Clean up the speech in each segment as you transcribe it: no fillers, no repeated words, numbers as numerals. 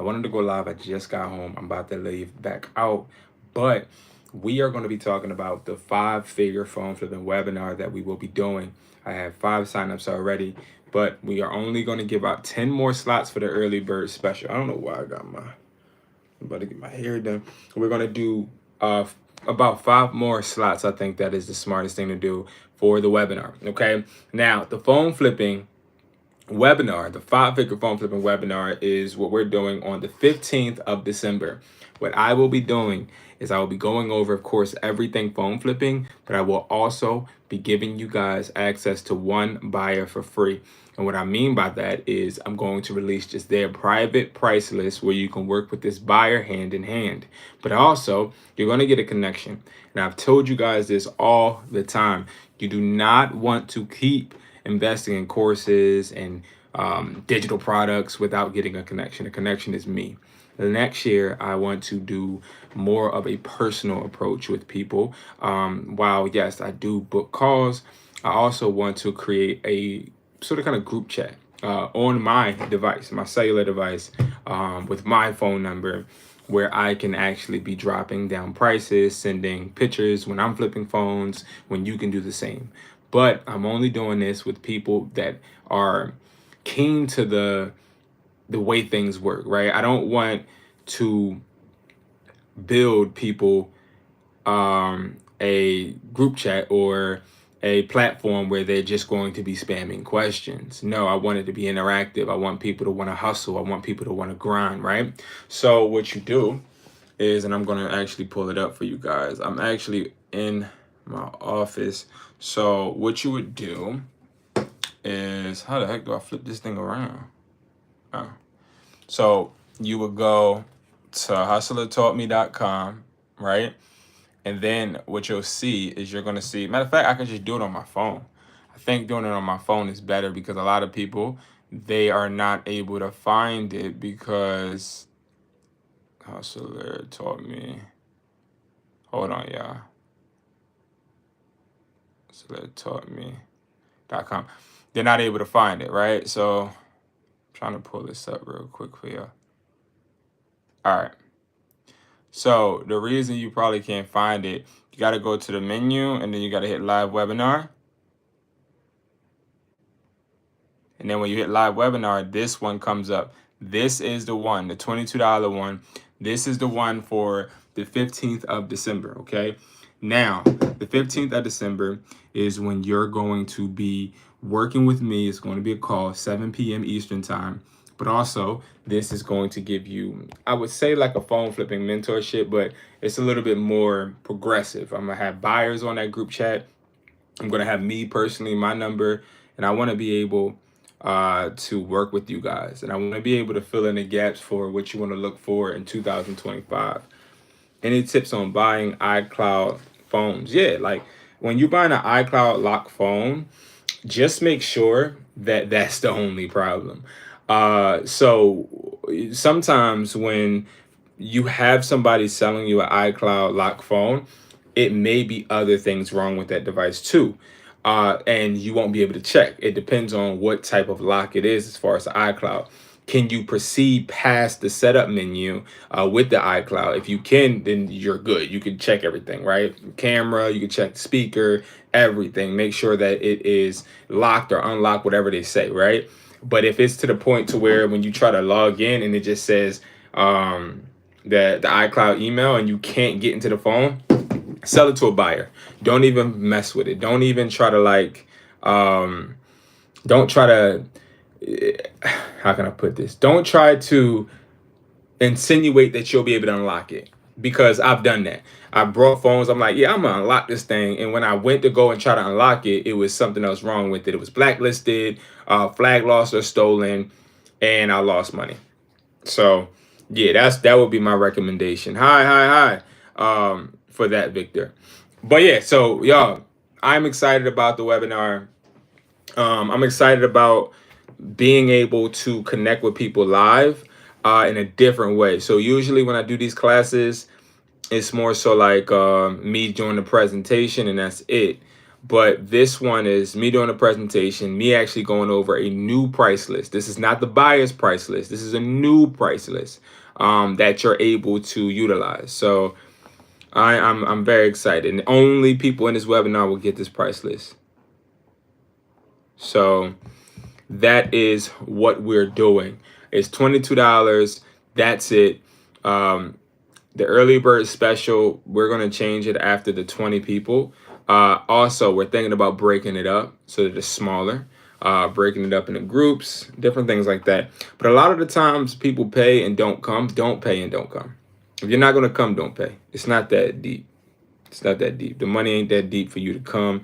wanted to go live. I just got home. I'm about to leave back out. But we are going to be talking about the 5-figure phone flipping webinar that we will be doing. I have 5 signups already, but we are only going to give out 10 more slots for the early bird special. I don't know why I got I'm about to get my hair done. We're going to do about 5 more slots. I think that is the smartest thing to do for the webinar. Okay. Now, the phone flipping webinar, the 5-figure phone flipping webinar, is what we're doing on the 15th of December. What I will be doing is I will be going over, of course, everything phone flipping, but I will also be giving you guys access to one buyer for free. And what I mean by that is I'm going to release just their private price list where you can work with this buyer hand in hand. But also, you're going to get a connection. And I've told you guys this all the time. You do not want to keep investing in courses and digital products without getting a connection. A connection is me. The next year, I want to do more of a personal approach with people. While yes, I do book calls, I also want to create a sort of kind of group chat on my device, my cellular device, with my phone number, where I can actually be dropping down prices, sending pictures when I'm flipping phones, when you can do the same. But I'm only doing this with people that are keen to the way things work, right? I don't want to build people a group chat or a platform where they're just going to be spamming questions. No, I want it to be interactive. I want people to want to hustle. I want people to want to grind, right? So what you do is, and I'm going to actually pull it up for you guys. I'm actually in my office. So what you would do is, how the heck do I flip this thing around? Oh. So you would go to hustlertaughtme.com, right? And then what you'll see is you're going to see, matter of fact, I can just do it on my phone. I think doing it on my phone is better because a lot of people, they are not able to find it because Hustler taught me. Hold on, y'all. Hustlertaughtme.com. They're not able to find it, right? So I'm trying to pull this up real quick for you. All right. So the reason you probably can't find it, you got to go to the menu and then you got to hit live webinar. And then when you hit live webinar, this one comes up. This is the one, the $22 one. This is the one for the 15th of December, okay? Now, the 15th of December is when you're going to be working with me. It's going to be a call, 7 p.m. Eastern time. But also, this is going to give you, I would say, like a phone flipping mentorship, but it's a little bit more progressive. I'm going to have buyers on that group chat. I'm going to have me personally, my number, and I want to be able to work with you guys. And I want to be able to fill in the gaps for what you want to look for in 2025. Any tips on buying iCloud phones? Yeah, like when you're buying an iCloud lock phone, just make sure that that's the only problem. So sometimes when you have somebody selling you an iCloud lock phone, it may be other things wrong with that device too. And you won't be able to check. It depends on what type of lock it is as far as the iCloud. Can you proceed past the setup menu with the iCloud? If you can, then you're good. You can check everything, right? Camera, you can check the speaker, everything. Make sure that it is locked or unlocked, whatever they say, right? But if it's to the point to where when you try to log in and it just says the iCloud email and you can't get into the phone, sell it to a buyer. Don't even mess with it. Don't even try to don't try to, how can I put this? Don't try to insinuate that you'll be able to unlock it, because I've done that. I brought phones. I'm like, yeah, I'm gonna unlock this thing. And when I went to go and try to unlock it, it was something else wrong with it. It was blacklisted, flag lost or stolen, and I lost money. So yeah, that would be my recommendation. Hi. For that, Victor. But yeah, so y'all, I'm excited about the webinar. I'm excited about being able to connect with people live in a different way. So usually when I do these classes, it's more so like me doing the presentation and that's it. But this one is me doing a presentation, me actually going over a new price list. This is not the buyer's price list. This is a new price list that you're able to utilize. So I'm very excited. And only people in this webinar will get this price list. So that is what we're doing. It's $22. That's it. The early bird special, we're going to change it after the 20 people. Also, we're thinking about breaking it up so that it's smaller, breaking it up into groups, different things like that. But a lot of the times people pay and don't come. Don't pay and don't come. If you're not going to come, don't pay. It's not that deep. It's not that deep. The money ain't that deep for you to come,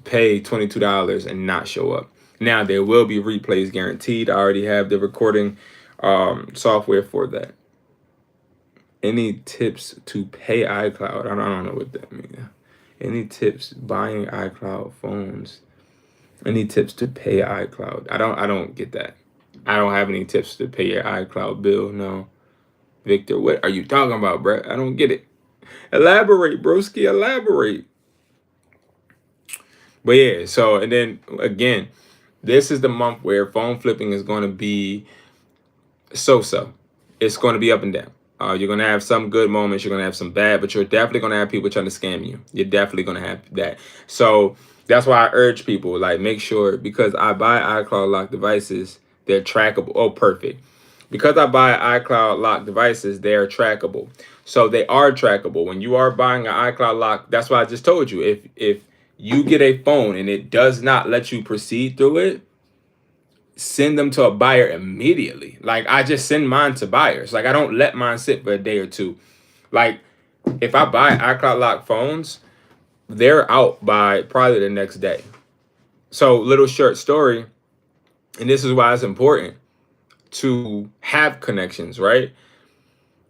pay $22 and not show up. Now, there will be replays guaranteed. I already have the recording software for that. Any tips to pay iCloud? I don't know what that means. Any tips buying iCloud phones? Any tips to pay iCloud? I don't get that. I don't have any tips to pay your iCloud bill. No. Victor, what are you talking about, bro? I don't get it. Elaborate, broski, elaborate. But yeah, so, and then again, this is the month where phone flipping is going to be so-so. It's going to be up and down. You're going to have some good moments. You're going to have some bad, but you're definitely going to have people trying to scam you. You're definitely going to have that. So that's why I urge people, like, make sure, because I buy iCloud locked devices, they're trackable. Oh, perfect. Because I buy iCloud locked devices, they're trackable. So they are trackable. When you are buying an iCloud lock, that's why I just told you, if you get a phone and it does not let you proceed through it, send them to a buyer immediately. Like, I just send mine to buyers. Like, I don't let mine sit for a day or two. Like, if I buy iCloud locked phones, they're out by probably the next day. So, little short story, and this is why it's important to have connections, right?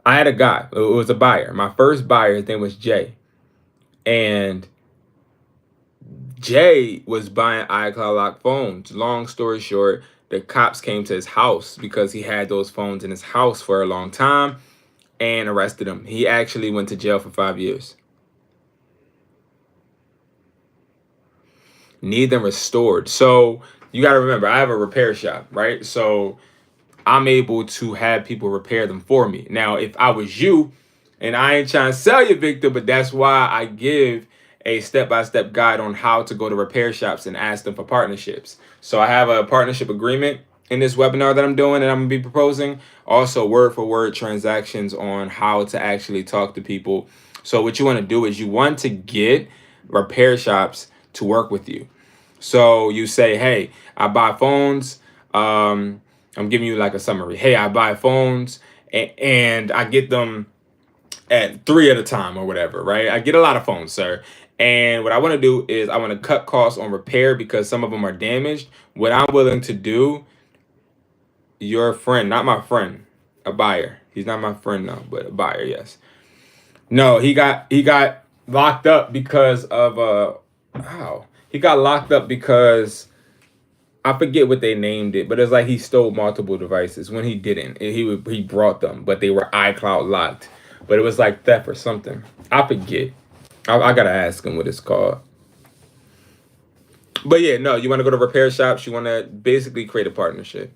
I had a guy, it was a buyer. My first buyer, his name was Jay. And Jay was buying iCloud locked phones. Long story short, the cops came to his house because he had those phones in his house for a long time and arrested him. He actually went to jail for 5 years. Need them restored. So you got to remember, I have a repair shop, right? So I'm able to have people repair them for me. Now, if I was you, and I ain't trying to sell you, Victor, but that's why I give a step-by-step guide on how to go to repair shops and ask them for partnerships. So I have a partnership agreement in this webinar that I'm doing and I'm going to be proposing. Also, word-for-word transactions on how to actually talk to people. So what you want to do is you want to get repair shops to work with you. So you say, hey, I buy phones. I'm giving you like a summary. Hey, I buy phones and I get them at 3 at a time or whatever, right? I get a lot of phones, sir. And what I want to do is I want to cut costs on repair because some of them are damaged. What I'm willing to do, you're a friend, not my friend, a buyer. He's not my friend now, but a buyer, yes. No, he got locked up because of he got locked up because I forget what they named it, but it's like he stole multiple devices when he didn't. He brought them, but they were iCloud locked. But it was like theft or something. I forget. I gotta ask him what it's called. But yeah, no, you want to go to repair shops. You want to basically create a partnership.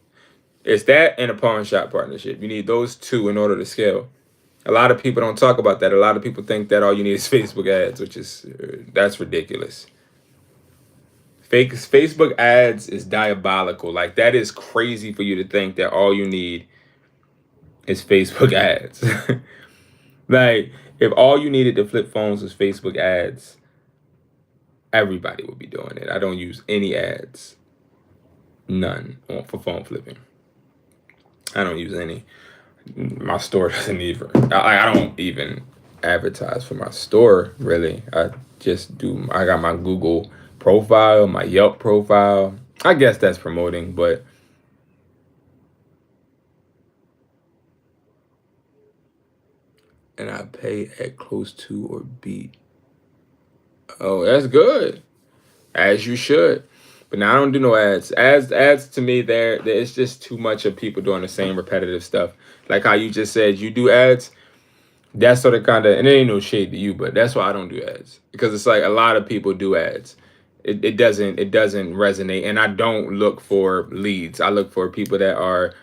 It's that and a pawn shop partnership. You need those two in order to scale. A lot of people don't talk about that. A lot of people think that all you need is Facebook ads, which is that's ridiculous. Facebook ads is diabolical. Like, that is crazy for you to think that all you need is Facebook ads. Like, if all you needed to flip phones was Facebook ads, everybody would be doing it. I don't use any ads. None for phone flipping. I don't use any. My store doesn't even. I don't even advertise for my store, really. I got my Google profile, my Yelp profile. I guess that's promoting, but and I pay at close to or beat. Oh, that's good. As you should. But now I don't do no ads. Ads to me, it's just too much of people doing the same repetitive stuff. Like how you just said you do ads. That's sort of kind of, and it ain't no shade to you, but that's why I don't do ads. Because it's like a lot of people do ads. it doesn't resonate. And I don't look for leads. I look for people that are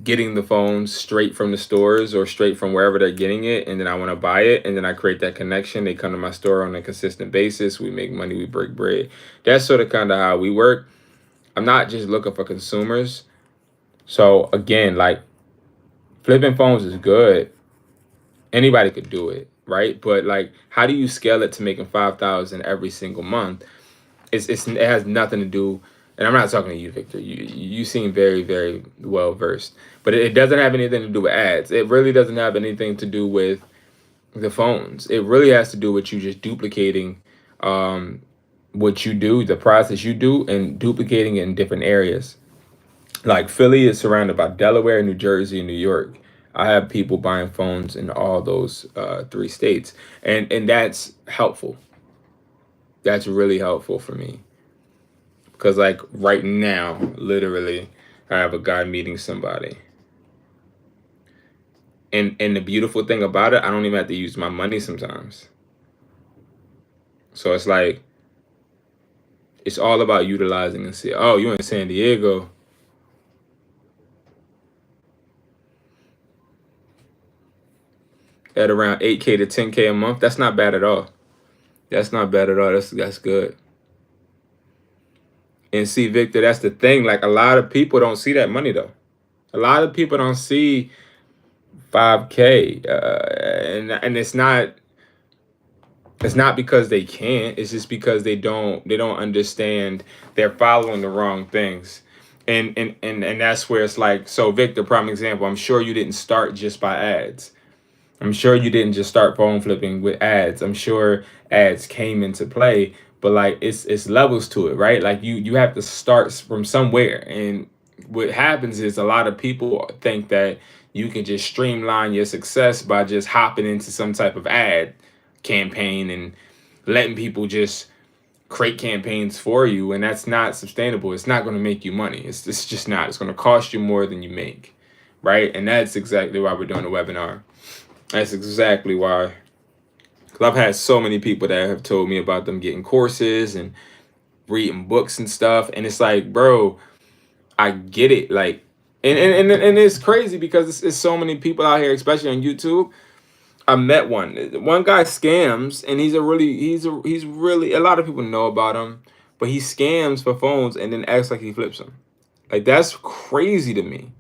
getting the phones straight from the stores or straight from wherever they're getting it, and then I want to buy it, and then I create that connection. They come to my store on a consistent basis. We make money, we break bread. That's sort of kind of how we work. I'm not just looking for consumers. So again, like, flipping phones is good. Anybody could do it, right? But like, how do you scale it to making 5,000 every single month? It has nothing to do. And I'm not talking to you, Victor. You seem very, very well versed, but it doesn't have anything to do with ads. It really doesn't have anything to do with the phones. It really has to do with you just duplicating what you do, the process you do, and duplicating it in different areas. Like, Philly is surrounded by Delaware, New Jersey, and New York. I have people buying phones in all those 3 states, and that's helpful. That's really helpful for me. Because, like, right now, literally, I have a guy meeting somebody. And the beautiful thing about it, I don't even have to use my money sometimes. So it's like, it's all about utilizing and see, oh, you're in San Diego. At around 8K to 10K a month. That's not bad at all. That's not bad at all. That's good. And see, Victor, that's the thing. Like, a lot of people don't see that money, though. A lot of people don't see 5K, and it's not because they can't. It's just because they don't understand. They're following the wrong things, and that's where it's like, so Victor, prime example. I'm sure you didn't start just by ads. I'm sure you didn't just start phone flipping with ads. I'm sure ads came into play, but like, it's levels to it, right? Like, you have to start from somewhere. And what happens is, a lot of people think that you can just streamline your success by just hopping into some type of ad campaign and letting people just create campaigns for you, and that's not sustainable. It's not going to make you money. It's just not. It's going to cost you more than you make, right? And that's exactly why we're doing a webinar. That's exactly why. Because I've had so many people that have told me about them getting courses and reading books and stuff. And it's like, bro, I get it. Like, and it's crazy because it's so many people out here, especially on YouTube. I met one guy scams, and he's really, a lot of people know about him, but he scams for phones and then acts like he flips them. Like, that's crazy to me.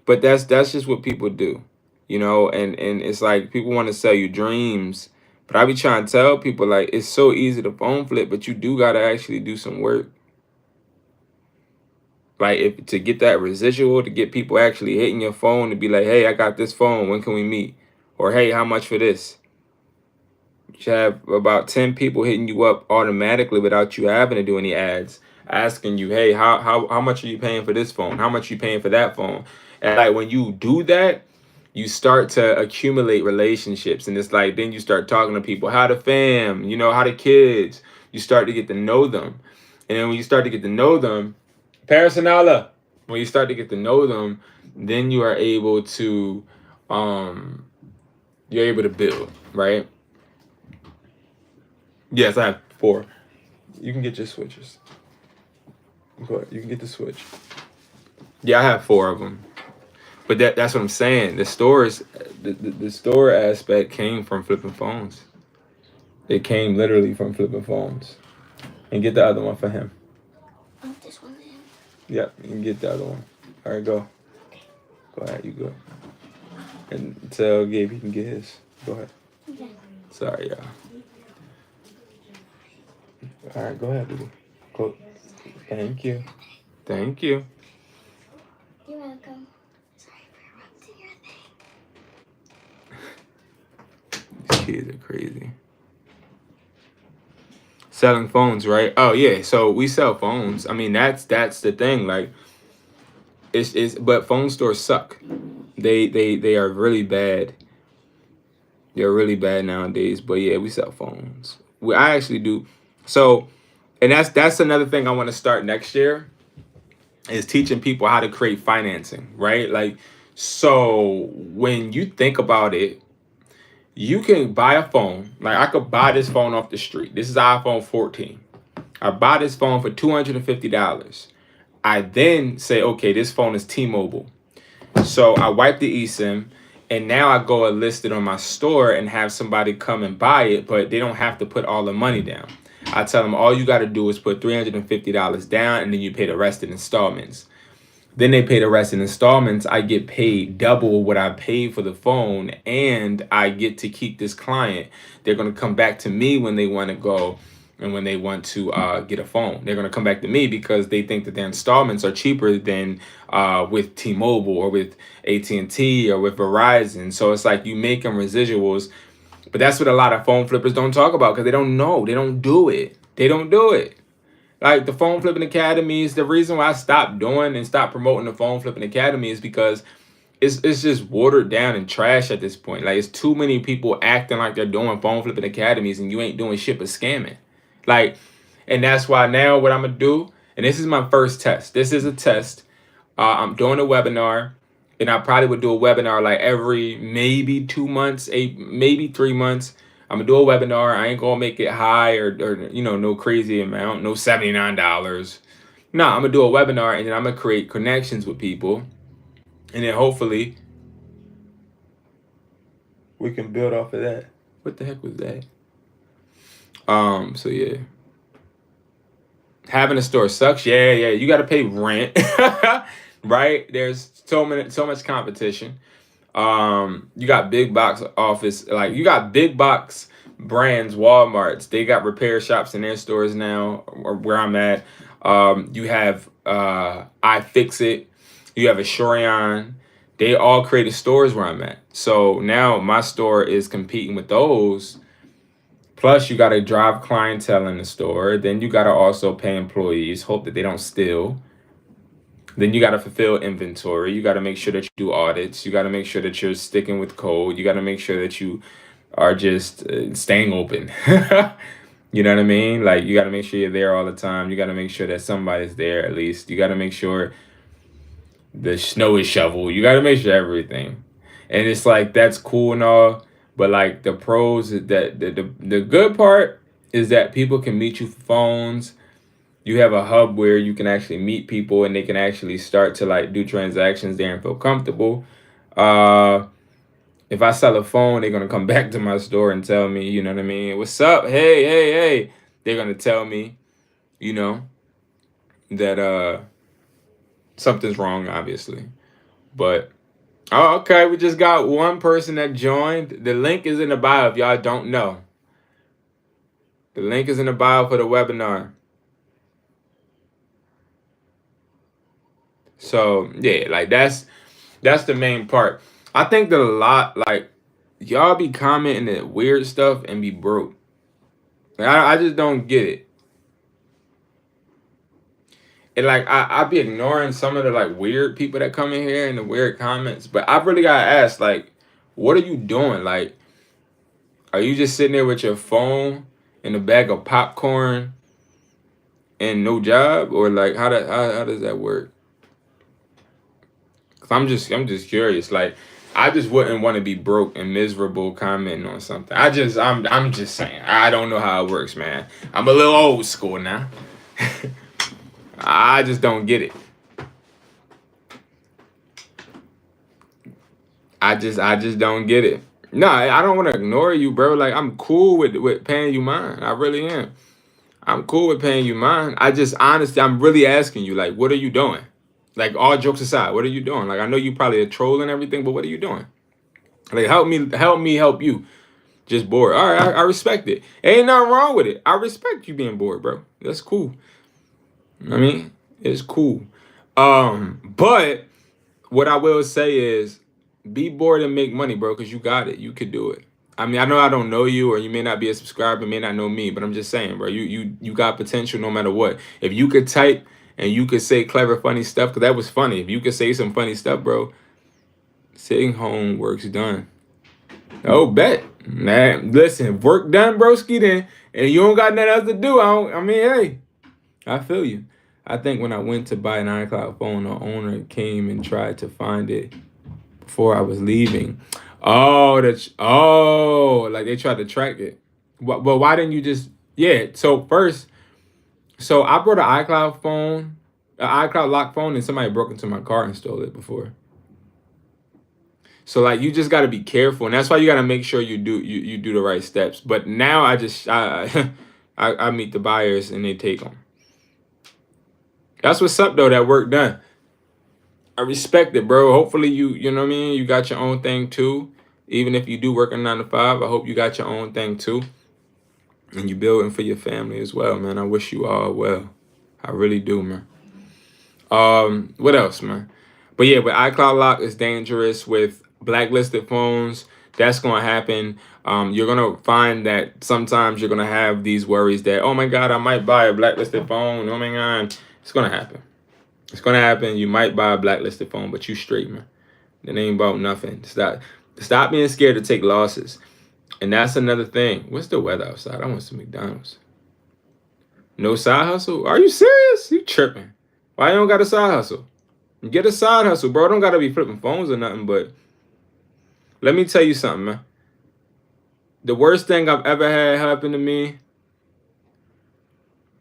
But that's just what people do. And it's like, people want to sell you dreams, but I be trying to tell people, like, it's so easy to phone flip, but you do got to actually do some work. Like, if to get that residual, to get people actually hitting your phone to be like, hey, I got this phone, when can we meet? Or, hey, how much for this? You should have about 10 people hitting you up automatically without you having to do any ads, asking you, hey, how much are you paying for this phone? How much are you paying for that phone? And like, when you do that, you start to accumulate relationships. And it's like, then you start talking to people, how the fam, how the kids. You start to get to know them. And then when you start to get to know them, Parasanala, when you start to get to know them, then you are able to build, right? Yes, I have 4. You can get your switches. Go ahead. You can get the switch. Yeah, I have 4 of them. But that's what I'm saying. The stores, the store aspect came from flipping phones. It came literally from flipping phones. And get the other one for him. Oh, this one then? Yep, you can get the other one. All right, go. Go ahead, you go. And tell Gabe he can get his. Go ahead. Okay. Sorry, y'all. All right, go ahead, baby. Go. Thank you. Thank you. You're welcome. Sorry for interrupting your thing. These kids are crazy. Selling phones, right? Oh yeah, so we sell phones. I mean, that's the thing. Like, but phone stores suck. They are really bad. They're really bad nowadays. But yeah, we sell phones. I actually do. So, and that's another thing I want to start next year, is teaching people how to create financing, right? Like, so when you think about it, you can buy a phone. Like, I could buy this phone off the street. This is iPhone 14. I buy this phone for $250. I then say, okay, this phone is T-Mobile. So I wipe the eSIM, and now I go and list it on my store and have somebody come and buy it, but they don't have to put all the money down. I tell them all you got to do is put $350 down, and then you pay the rest in installments. Then they pay the rest in installments. I get paid double what I paid for the phone, and I get to keep this client. They're going to come back to me when they want to go and when they want to get a phone. They're going to come back to me because they think that their installments are cheaper than with T-Mobile or with AT&T or with Verizon. So it's like you make them residuals. But that's what a lot of phone flippers don't talk about because they don't know. They don't do it. They don't do it. Like the phone flipping academies, the reason why I stopped doing and stopped promoting the phone flipping academy is because it's just watered down and trash at this point. Like it's too many people acting like they're doing phone flipping academies and you ain't doing shit but scamming. Like, and that's why now what I'm gonna do, and this is my first test. This is a test. I'm doing a webinar, and I probably would do a webinar like every maybe 2 months, maybe 3 months. I'm gonna do a webinar. I ain't gonna make it high or no crazy amount, no $79. No, I'm gonna do a webinar and then I'm gonna create connections with people, and then hopefully we can build off of that. What the heck was that? So yeah. Having a store sucks. Yeah, you gotta pay rent. Right? There's so much competition. You got big box office, like you got big box brands, Walmarts. They got repair shops in their stores now, or where I'm at. You have iFixit. You have Asurion. They all created stores where I'm at. So now my store is competing with those. Plus, you got to drive clientele in the store. Then you got to also pay employees, hope that they don't steal. Then you got to fulfill inventory. You got to make sure that you do audits. You got to make sure that you're sticking with code. You got to make sure that you are just staying open. You know what I mean? Like, you got to make sure you're there all the time. You got to make sure that somebody's there at least. You got to make sure the snow is shoveled. You got to make sure everything. And it's like, that's cool and all. But like the pros is that the good part is that people can meet you for phones. You have a hub where you can actually meet people and they can actually start to like do transactions there and feel comfortable. If I sell a phone, they're gonna come back to my store and tell me, you know what I mean? What's up? Hey. They're gonna tell me, you know, that something's wrong, obviously. But oh, okay, we just got one person that joined. The link is in the bio if y'all don't know. The link is in the bio for the webinar. So yeah, like that's the main part. I think that a lot like y'all be commenting that weird stuff and be broke. Like, I just don't get it. And like I be ignoring some of the like weird people that come in here and the weird comments, but I really gotta ask, like, what are you doing? Like, are you just sitting there with your phone and a bag of popcorn and no job, or like how does that work? Cause I'm just curious. Like, I just wouldn't want to be broke and miserable commenting on something. I'm just saying. I don't know how it works, man. I'm a little old school now. I just don't get it. I just don't get it. No, I don't want to ignore you, bro. Like, I'm cool with paying you mine. I really am. I'm cool with paying you mine. I just honestly, I'm really asking you, like, what are you doing? Like, all jokes aside, what are you doing? Like, I know you probably a troll and everything, but what are you doing? Like, help me help you. Just bored. All right, I respect it. Ain't nothing wrong with it. I respect you being bored, bro. That's cool. I mean, it's cool. But what I will say is be bored and make money, bro, because you got it. You could do it. I mean, I know I don't know you, or you may not be a subscriber, may not know me, but I'm just saying, bro, you got potential no matter what. If you could type and you could say clever, funny stuff, because that was funny. If you could say some funny stuff, bro, sitting home, work's done. Oh, bet. Man, listen, work done, broski, then, and you don't got nothing else to do. I mean, hey, I feel you. I think when I went to buy an iCloud phone, the owner came and tried to find it before I was leaving. Oh, like they tried to track it. But why didn't you just? Yeah. So first, So I brought an iCloud phone, an iCloud lock phone, and somebody broke into my car and stole it before. So like you just got to be careful, and that's why you got to make sure you do the right steps. But now I meet the buyers and they take them. That's what's up though. That work done. I respect it, bro. Hopefully you know what I mean. You got your own thing too. Even if you do work a 9 to 5, I hope you got your own thing too, and you building for your family as well, man. I wish you all well. I really do, man. What else, man? But yeah, with iCloud lock is dangerous. With blacklisted phones, that's gonna happen. You're gonna find that sometimes you're gonna have these worries that, oh my god, I might buy a blacklisted phone. Oh my god, it's gonna happen. It's gonna happen. You might buy a blacklisted phone, but you straight, man. It ain't about nothing. Stop being scared to take losses. And that's another thing. What's the weather outside? I want some McDonald's. No side hustle? Are you serious? You tripping? Why you don't got a side hustle? Get a side hustle, bro. Don't gotta be flipping phones or nothing, but let me tell you something, man. The worst thing I've ever had happen to me,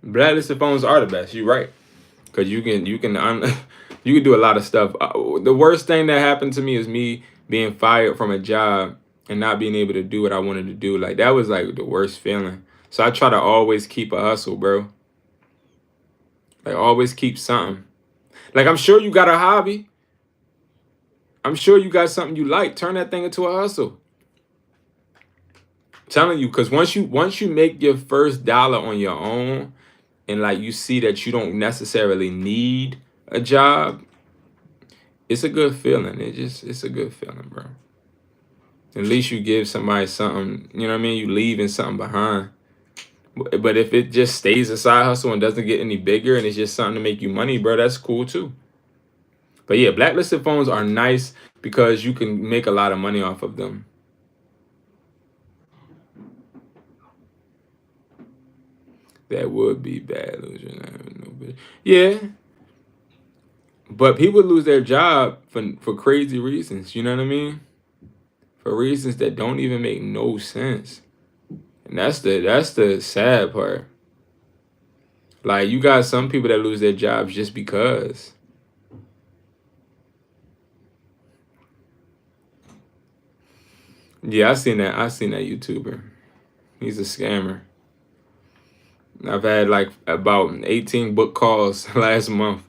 blacklisted phones are the best. You're right. Cause you can you can do a lot of stuff. The worst thing that happened to me is me being fired from a job and not being able to do what I wanted to do. Like that was like the worst feeling. So I try to always keep a hustle, bro. Like always keep something. Like I'm sure you got a hobby. I'm sure you got something you like. Turn that thing into a hustle. I'm telling you, because once you make your first dollar on your own, and like you see that you don't necessarily need a job, it's a good feeling. It's a good feeling, bro. At least you give somebody something, you know what I mean? You leaving something behind. But if it just stays a side hustle and doesn't get any bigger and it's just something to make you money, bro, that's cool too. But yeah, blacklisted phones are nice because you can make a lot of money off of them. That would be bad. Yeah, but people lose their job for crazy reasons. You know what I mean? For reasons that don't even make no sense. And that's the sad part. Like you got some people that lose their jobs just because. Yeah, I seen that YouTuber. He's a scammer. I've had like about 18 book calls last month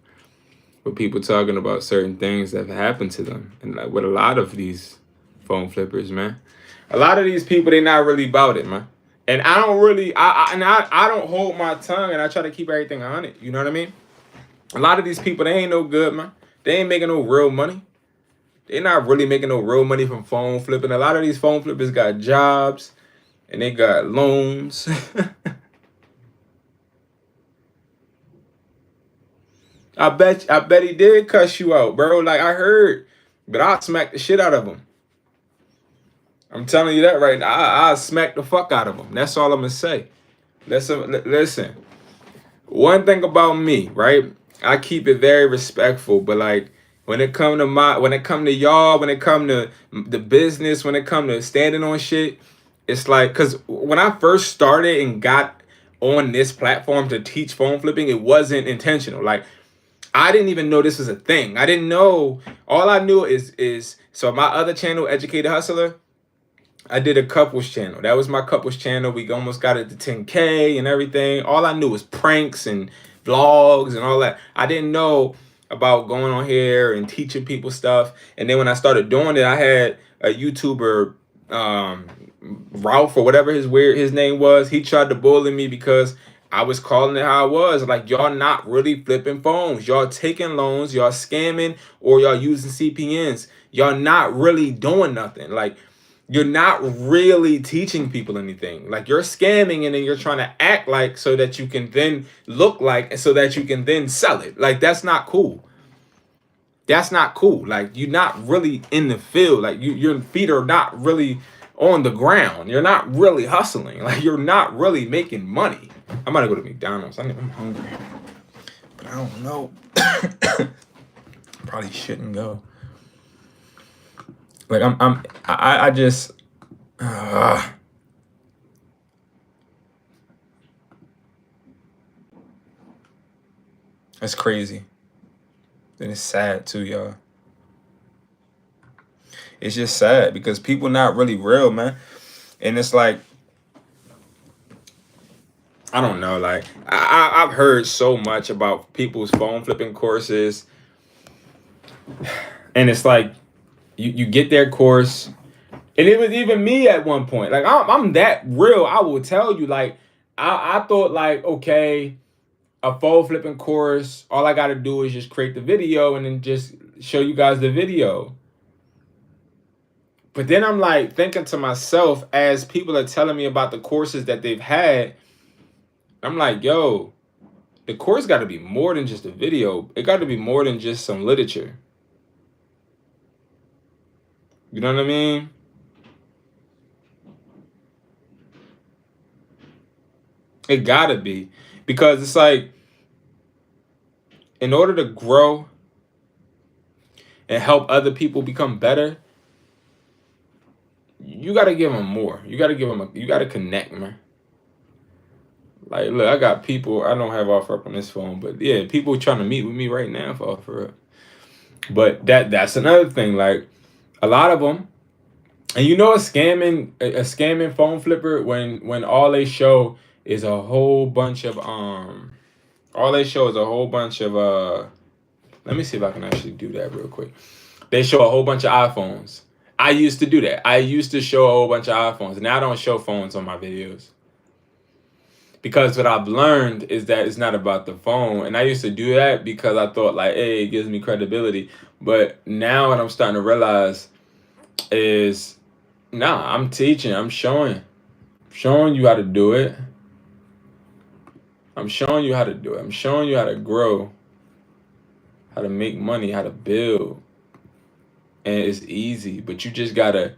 with people talking about certain things that have happened to them. And like with a lot of these phone flippers, man. A lot of these people, they not really about it, man. And I don't really I don't hold my tongue and I try to keep everything on it. You know what I mean? A lot of these people, they ain't no good, man. They ain't making no real money. They're not really making no real money from phone flipping. A lot of these phone flippers got jobs and they got loans. I bet he did cuss you out, bro. Like I heard, but I smacked the shit out of him. I'm telling you that right now. I smack the fuck out of him. That's all I'm gonna say. Listen. One thing about me, right? I keep it very respectful, but like when it come to y'all, when it come to the business, when it come to standing on shit, it's like because when I first started and got on this platform to teach phone flipping, it wasn't intentional. Like I didn't even know this was a thing. I didn't know. All I knew is so my other channel, Educated Hustler. I did a couples channel. That was my couples channel. We almost got it to 10K and everything. All I knew was pranks and vlogs and all that. I didn't know about going on here and teaching people stuff. And then when I started doing it, I had a YouTuber, um, Ralph or whatever his name was. He tried to bully me because I was calling it how it was. Like y'all not really flipping phones. Y'all taking loans. Y'all scamming or y'all using CPNs. Y'all not really doing nothing. Like you're not really teaching people anything. Like you're scamming and then you're trying to act like so that you can then look like so that you can then sell it. Like that's not cool. That's not cool. Like you're not really in the field. Like your feet are not really on the ground. You're not really hustling. Like you're not really making money. I'm gonna go to McDonald's. I'm hungry, but I don't know. Probably shouldn't go. Like I just That's crazy. And it's sad too, y'all. It's just sad because people not really real, man. And it's like, I don't know, like I've heard so much about people's phone flipping courses, and it's like you get their course, and it was even me at one point. Like I'm that real. I will tell you, like I thought like, okay, a phone flipping course, all I got to do is just create the video and then just show you guys the video. But then I'm like thinking to myself, as people are telling me about the courses that they've had, I'm like, yo, the course got to be more than just a video. It got to be more than just some literature. You know what I mean? It got to be. Because it's like, in order to grow and help other people become better, you got to give them more. You got to give them you got to connect, man. Like, look, I got people, I don't have OfferUp on this phone, but yeah, people trying to meet with me right now for OfferUp. But that's another thing. Like, a lot of them, and you know, a scamming phone flipper when all they show is a whole bunch of all they show is a whole bunch of let me see if I can actually do that real quick. They show a whole bunch of iPhones. I used to do that. I used to show a whole bunch of iPhones. Now I don't show phones on my videos. Because what I've learned is that it's not about the phone. And I used to do that because I thought like, hey, it gives me credibility. But now what I'm starting to realize is, nah, I'm teaching, I'm showing you how to do it. I'm showing you how to do it. I'm showing you how to grow, how to make money, how to build. And it's easy, but you just gotta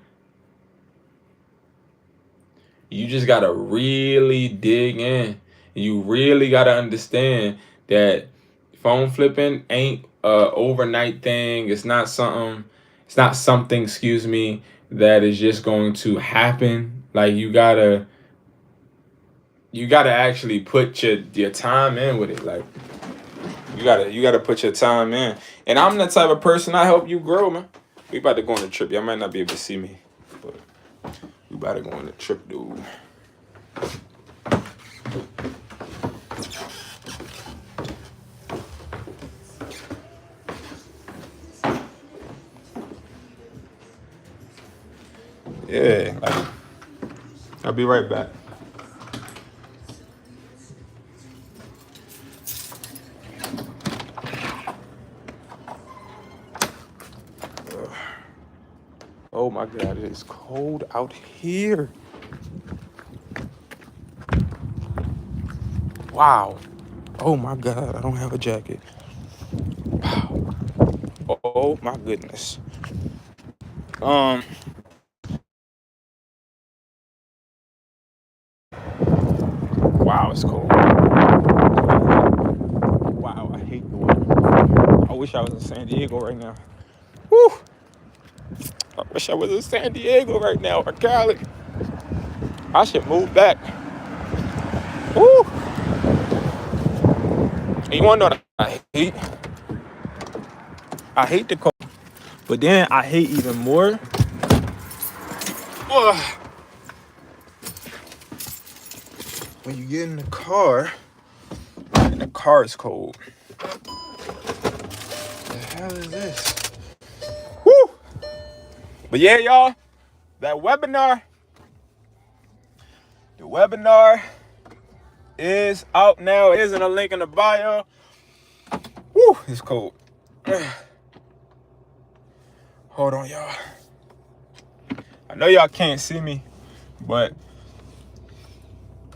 really dig in. You really gotta understand that phone flipping ain't a overnight thing. It's not something, excuse me, that is just going to happen. Like, you gotta actually put your time in with it. Like, you gotta put your time in. And I'm the type of person, I help you grow, man. We about to go on a trip. Y'all might not be able to see me, but we about to go on a trip, dude. Yeah, like, I'll be right back. Oh my God, it is cold out here. Wow. Oh my God, I don't have a jacket. Wow. Oh my goodness. Wow, it's cold. Wow, I hate the weather. I wish I was in San Diego right now. Woo! I wish I was in San Diego right now or Cali. I should move back. Woo! And you wanna know what I hate? I hate the cold. But then I hate even more. When you get in the car and the car is cold. What the hell is this? Woo! But yeah, y'all, the webinar is out now. It is in a link in the bio. Woo, it's cold. Hold on, y'all. I know y'all can't see me, but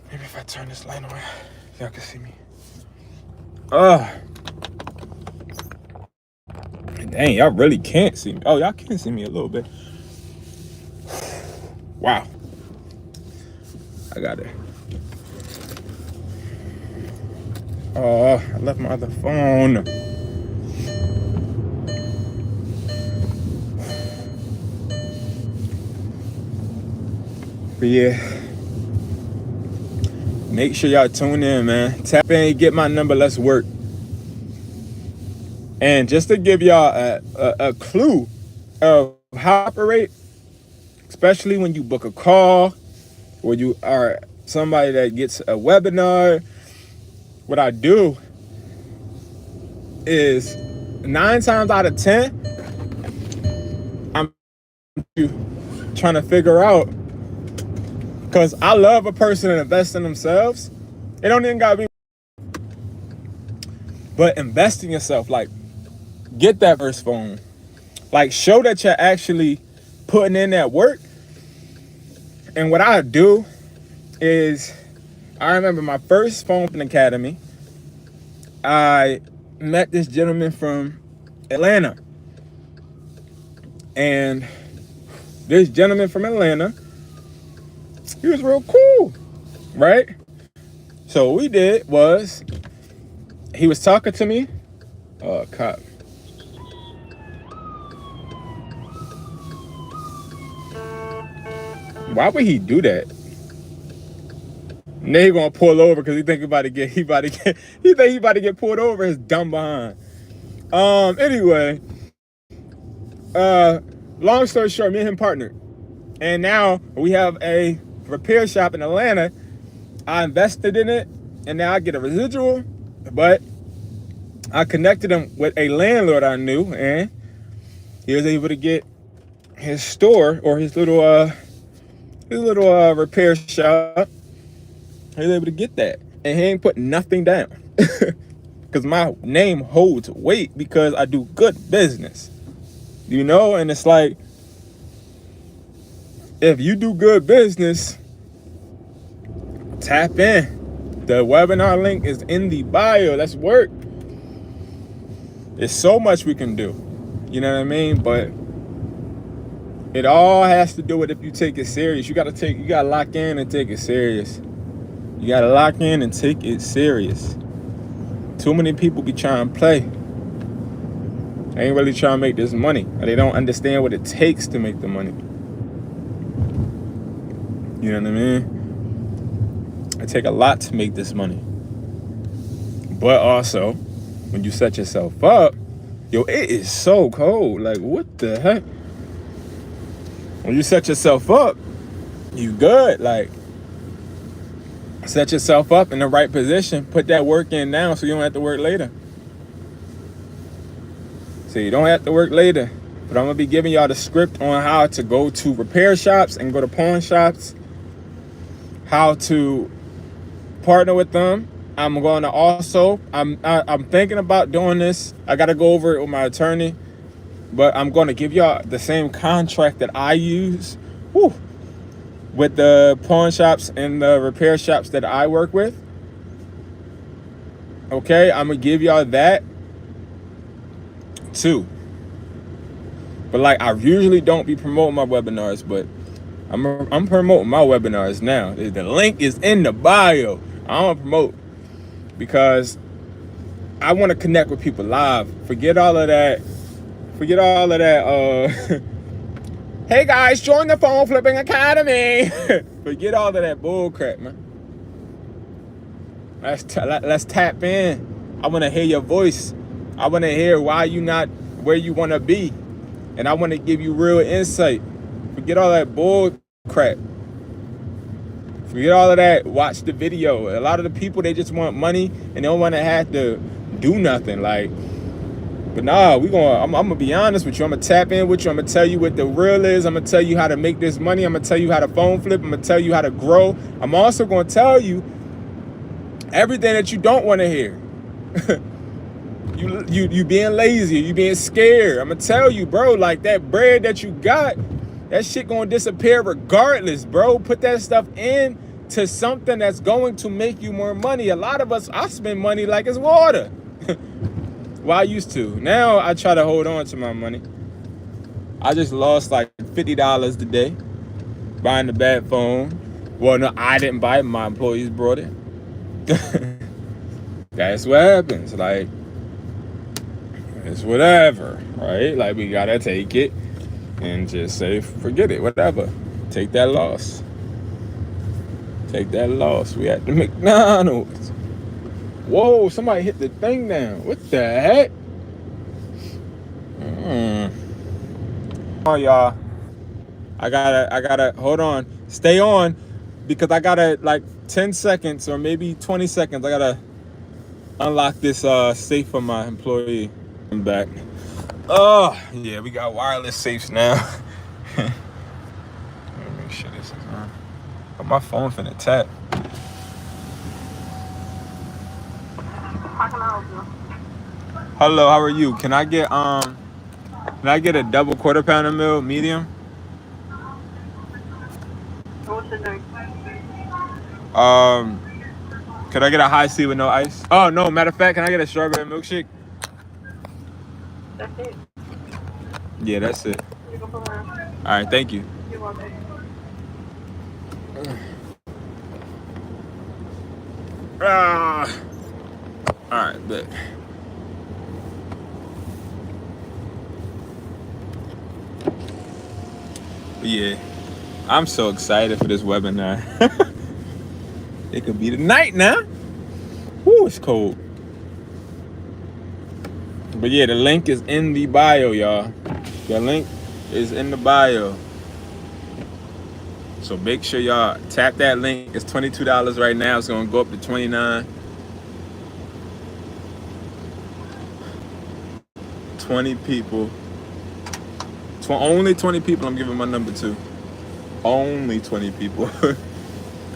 maybe if I turn this light on, y'all can see me. Dang, y'all really can't see me. Oh, y'all can see me a little bit. Wow. I got it. Oh, I left my other phone. But yeah, make sure y'all tune in, man. Tap in, get my number, let's work. And just to give y'all a clue of how I operate, especially when you book a call, or you are somebody that gets a webinar, what I do is 9 times out of 10, I'm trying to figure out, because I love a person to invest in themselves. It don't even gotta be, but invest in yourself. Like, get that first phone. Like, show that you're actually putting in that work. And what I do is, I remember my first phone from the academy. I met this gentleman from Atlanta. And this gentleman from Atlanta, he was real cool, right? So what we did was, he was talking to me. Oh, cop. Why would he do that? And then he gonna pull over because he think he about to get pulled over, his dumb behind. Anyway, long story short, me and him partnered. And now we have a repair shop in Atlanta. I invested in it, and now I get a residual, but I connected him with a landlord I knew, and he was able to get his store, or his little repair shop. He was able to get that, and he ain't put nothing down. Because my name holds weight, because I do good business, and it's like, if you do good business, tap in. The webinar link is in the bio. Let's work. There's so much we can do, you know what I mean? But it all has to do with, if you take it serious. You gotta lock in and take it serious. You gotta lock in and take it serious. Too many people be trying to play. They ain't really trying to make this money. They don't understand what it takes to make the money. You know what I mean? It take a lot to make this money. But also, when you set yourself up, it is so cold. Like, what the heck? When you set yourself up, you good. Like, set yourself up in the right position. Put that work in now so you don't have to work later. So you don't have to work later. But I'm going to be giving y'all the script on how to go to repair shops and go to pawn shops. How to partner with them. I'm going to also, I'm thinking about doing this. I got to go over it with my attorney. But I'm going to give y'all the same contract that I use with the pawn shops and the repair shops that I work with. Okay, I'm going to give y'all that too. But like, I usually don't be promoting my webinars, but I'm promoting my webinars now. The link is in the bio. I don't promote because I want to connect with people live. Forget all of that. Hey guys, join the Phone Flipping Academy. Forget all of that bull crap, man. Let's tap in. I want to hear your voice. I want to hear why you not where you want to be. And I want to give you real insight. Forget all that bull crap. Forget all of that. Watch the video. A lot of the people, they just want money and they don't want to have to do nothing. Like, but nah, I'm gonna be honest with you. I'm gonna tap in with you. I'm gonna tell you what the real is. I'm gonna tell you how to make this money. I'm gonna tell you how to phone flip. I'm gonna tell you how to grow. I'm also gonna tell you everything that you don't want to hear. You being lazy, you being scared. I'm gonna tell you, bro, like, that bread that you got, that shit gonna disappear regardless, bro. Put that stuff in to something that's going to make you more money. A lot of us, I spend money like it's water. Well, I used to. Now I try to hold on to my money. I just lost like $50 today buying the bad phone. Well, no, I didn't buy it. My employees brought it. That's what happens. Like, it's whatever, right? Like, we gotta take it and just say, forget it, whatever. Take that loss. Take that loss. We at the McDonald's. Whoa, somebody hit the thing down. What the heck? Oh, y'all. I gotta, hold on. Stay on, because I gotta, like, 10 seconds or maybe 20 seconds. I gotta unlock this safe for my employee. I'm back. Oh, yeah, we got wireless safes now. Let me make sure this is on. But my phone finna tap. How can I help you? Hello, how are you? Can I get a double quarter pounder meal, medium? What's your drink? Could I get a high C with no ice? Oh no, matter of fact, can I get a strawberry milkshake? That's it. Yeah, that's it. You can put her. All right, thank you. You're welcome. All right, bet. Yeah, I'm so excited for this webinar. It could be the night now. Woo, it's cold. But yeah, the link is in the bio, y'all. The link is in the bio. So make sure y'all tap that link. It's $22 right now. It's gonna go up to $29. 20 people. Only 20 people I'm giving my number to. Only 20 people.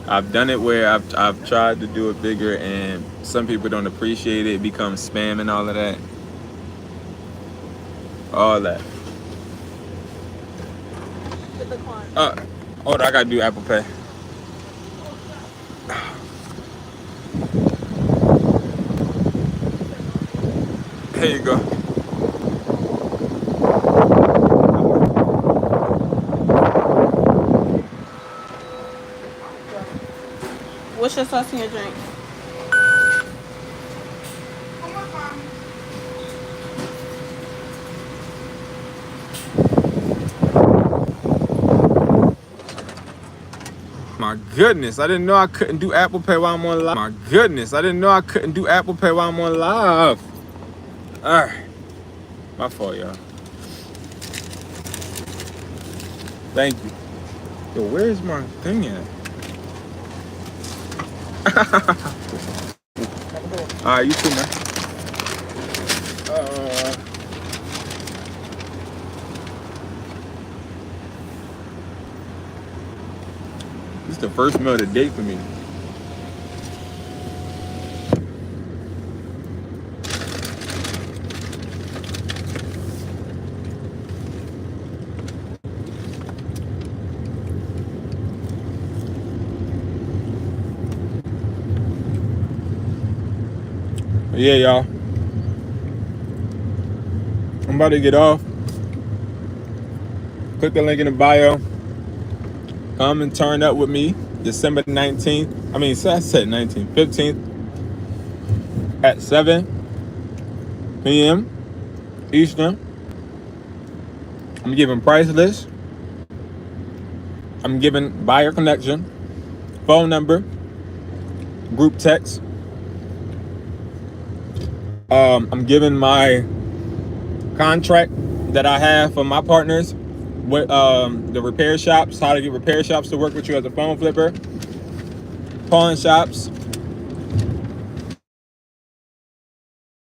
I've done it where I've tried to do it bigger and some people don't appreciate it. It becomes spam and all of that. All that. Hold on, I gotta do Apple Pay. Here you go. What's your sauce in your drink? My goodness, I didn't know I couldn't do Apple Pay while I'm on live. My goodness, I didn't know I couldn't do Apple Pay while I'm on live. All right, my fault, y'all. Thank you. Yo, where's my thing at? All right, you too, man. This is the first meal of the day for me. Yeah, y'all. I'm about to get off. Click the link in the bio. Come and turn up with me December 19th. I said 19th, 15th at 7 p.m. Eastern. I'm giving price list. I'm giving buyer connection, phone number, group text. I'm giving my contract that I have for my partners with the repair shops, how to get repair shops to work with you as a phone flipper, pawn shops,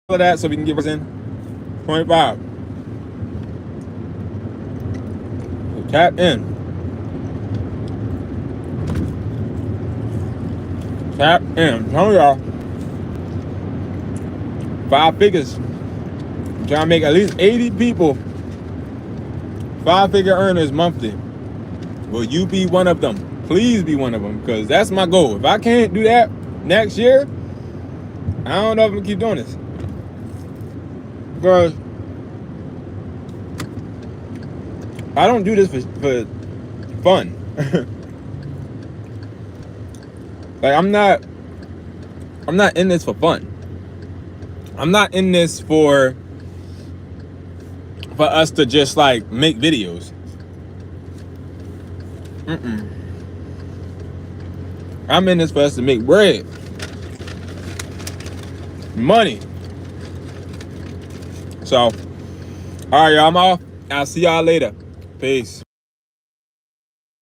all of that, so we can give us in 25. So tap in. Tap in. Tell y'all. 5 figures. I'm trying to make at least 80 people 5-figure earners monthly. Will you be one of them? Please be one of them, because that's my goal. If I can't do that next year, I don't know if I'm gonna keep doing this. Because I don't do this for fun. Like I'm not in this for fun. I'm not in this for us to just like make videos. I'm in this for us to make bread, money. So All right, y'all. I'm off. I'll see y'all later. Peace.